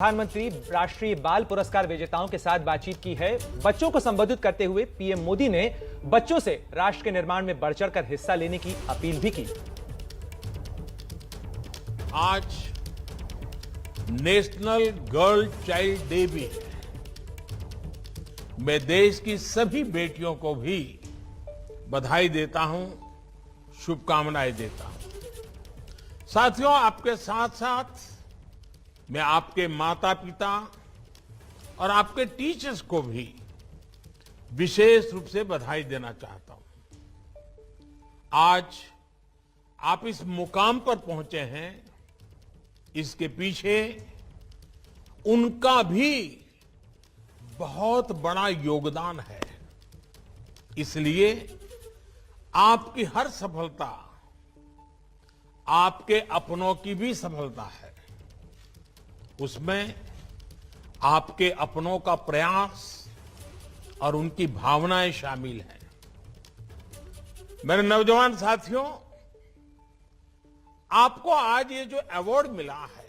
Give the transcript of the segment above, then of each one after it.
प्रधानमंत्री राष्ट्रीय बाल पुरस्कार विजेताओं के साथ बातचीत की है। बच्चों को संबोधित करते हुए पीएम मोदी ने बच्चों से राष्ट्र के निर्माण में बढ़ चढ़कर हिस्सा लेने की अपील भी की। आज नेशनल गर्ल चाइल्ड डे भी है। मैं देश की सभी बेटियों को भी बधाई देता हूं, शुभकामनाएं देता हूं। साथियों, आपके साथ साथ मैं आपके माता पिता और आपके टीचर्स को भी विशेष रूप से बधाई देना चाहता हूं। आज आप इस मुकाम पर पहुंचे हैं, इसके पीछे उनका भी बहुत बड़ा योगदान है। इसलिए आपकी हर सफलता आपके अपनों की भी सफलता है। उसमें आपके अपनों का प्रयास और उनकी भावनाएं शामिल हैं। मेरे नौजवान साथियों, आपको आज ये जो अवार्ड मिला है,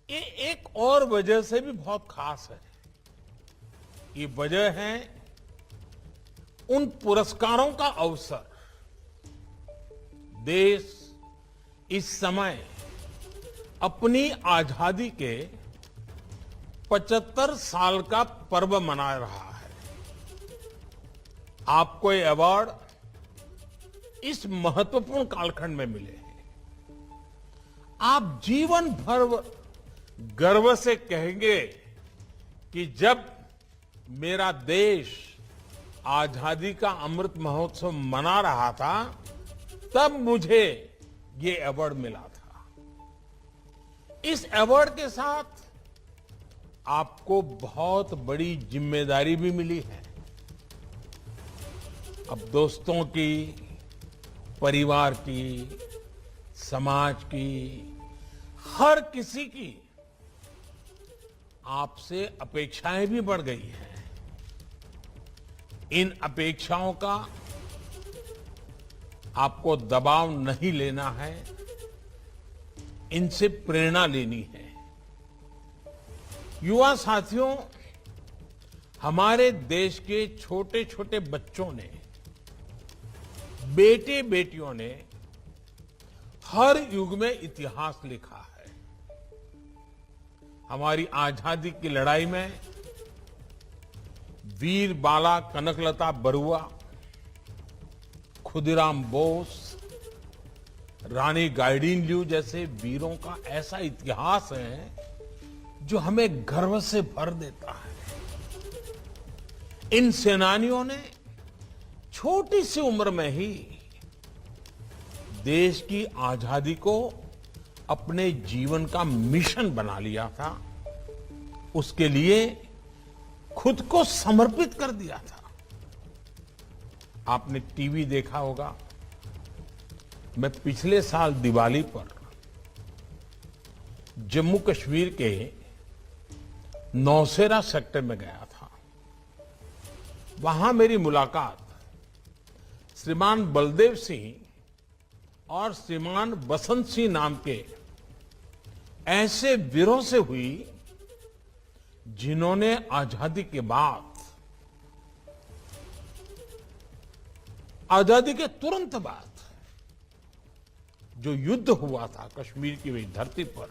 ये एक और वजह से भी बहुत खास है। ये वजह है उन पुरस्कारों का अवसर। देश इस समय अपनी आजादी के 75 साल का पर्व मना रहा है। आपको ये अवार्ड इस महत्वपूर्ण कालखंड में मिले हैं। आप जीवन भर गर्व से कहेंगे कि जब मेरा देश आजादी का अमृत महोत्सव मना रहा था, तब मुझे ये अवार्ड मिला था। इस अवार्ड के साथ आपको बहुत बड़ी जिम्मेदारी भी मिली है। अब दोस्तों की, परिवार की, समाज की, हर किसी की आपसे अपेक्षाएं भी बढ़ गई हैं। इन अपेक्षाओं का आपको दबाव नहीं लेना है, इनसे प्रेरणा लेनी है। युवा साथियों, हमारे देश के छोटे छोटे बच्चों ने, बेटे बेटियों ने हर युग में इतिहास लिखा है। हमारी आजादी की लड़ाई में वीर बाला कनकलता बरुआ, खुदीराम बोस, रानी गाइडिनल्यू जैसे वीरों का ऐसा इतिहास है जो हमें गर्व से भर देता है। इन सेनानियों ने छोटी सी उम्र में ही देश की आजादी को अपने जीवन का मिशन बना लिया था। उसके लिए खुद को समर्पित कर दिया था। आपने टीवी देखा होगा। मैं पिछले साल दिवाली पर जम्मू कश्मीर के नौशेरा सेक्टर में गया था। वहां मेरी मुलाकात श्रीमान बलदेव सिंह और श्रीमान बसंत सिंह नाम के ऐसे वीरों से हुई जिन्होंने आजादी के बाद, आजादी के तुरंत बाद जो युद्ध हुआ था कश्मीर की वही धरती पर,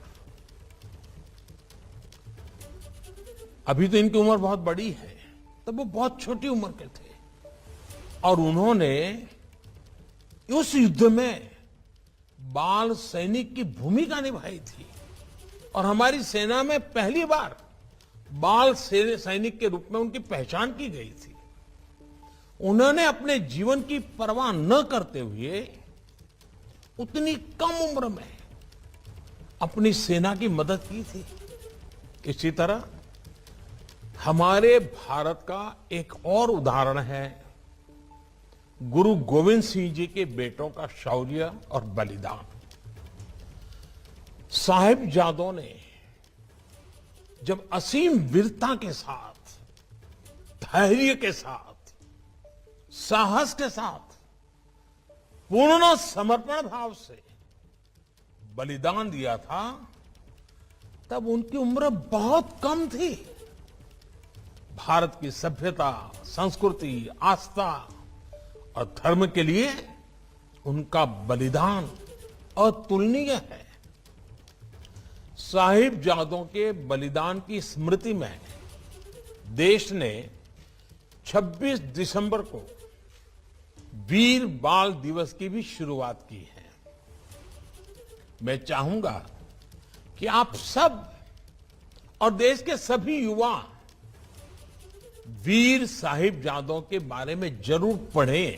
अभी तो इनकी उम्र बहुत बड़ी है, तब वो बहुत छोटी उम्र के थे और उन्होंने उस युद्ध में बाल सैनिक की भूमिका निभाई थी। और हमारी सेना में पहली बार बाल सैनिक के रूप में उनकी पहचान की गई थी। उन्होंने अपने जीवन की परवाह न करते हुए उतनी कम उम्र में अपनी सेना की मदद की थी। इसी तरह हमारे भारत का एक और उदाहरण है गुरु गोविंद सिंह जी के बेटों का शौर्य और बलिदान। साहिबजादों ने जब असीम वीरता के साथ, धैर्य के साथ, साहस के साथ, पूर्ण समर्पण भाव से बलिदान दिया था, तब उनकी उम्र बहुत कम थी। भारत की सभ्यता, संस्कृति, आस्था और धर्म के लिए उनका बलिदान अतुलनीय है। साहिबजादों के बलिदान की स्मृति में देश ने 26 दिसंबर को वीर बाल दिवस की भी शुरुआत की है। मैं चाहूंगा कि आप सब और देश के सभी युवा वीर साहिबजादों के बारे में जरूर पढ़ें।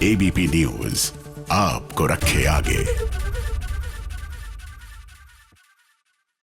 एबीपी न्यूज आपको रखे आगे।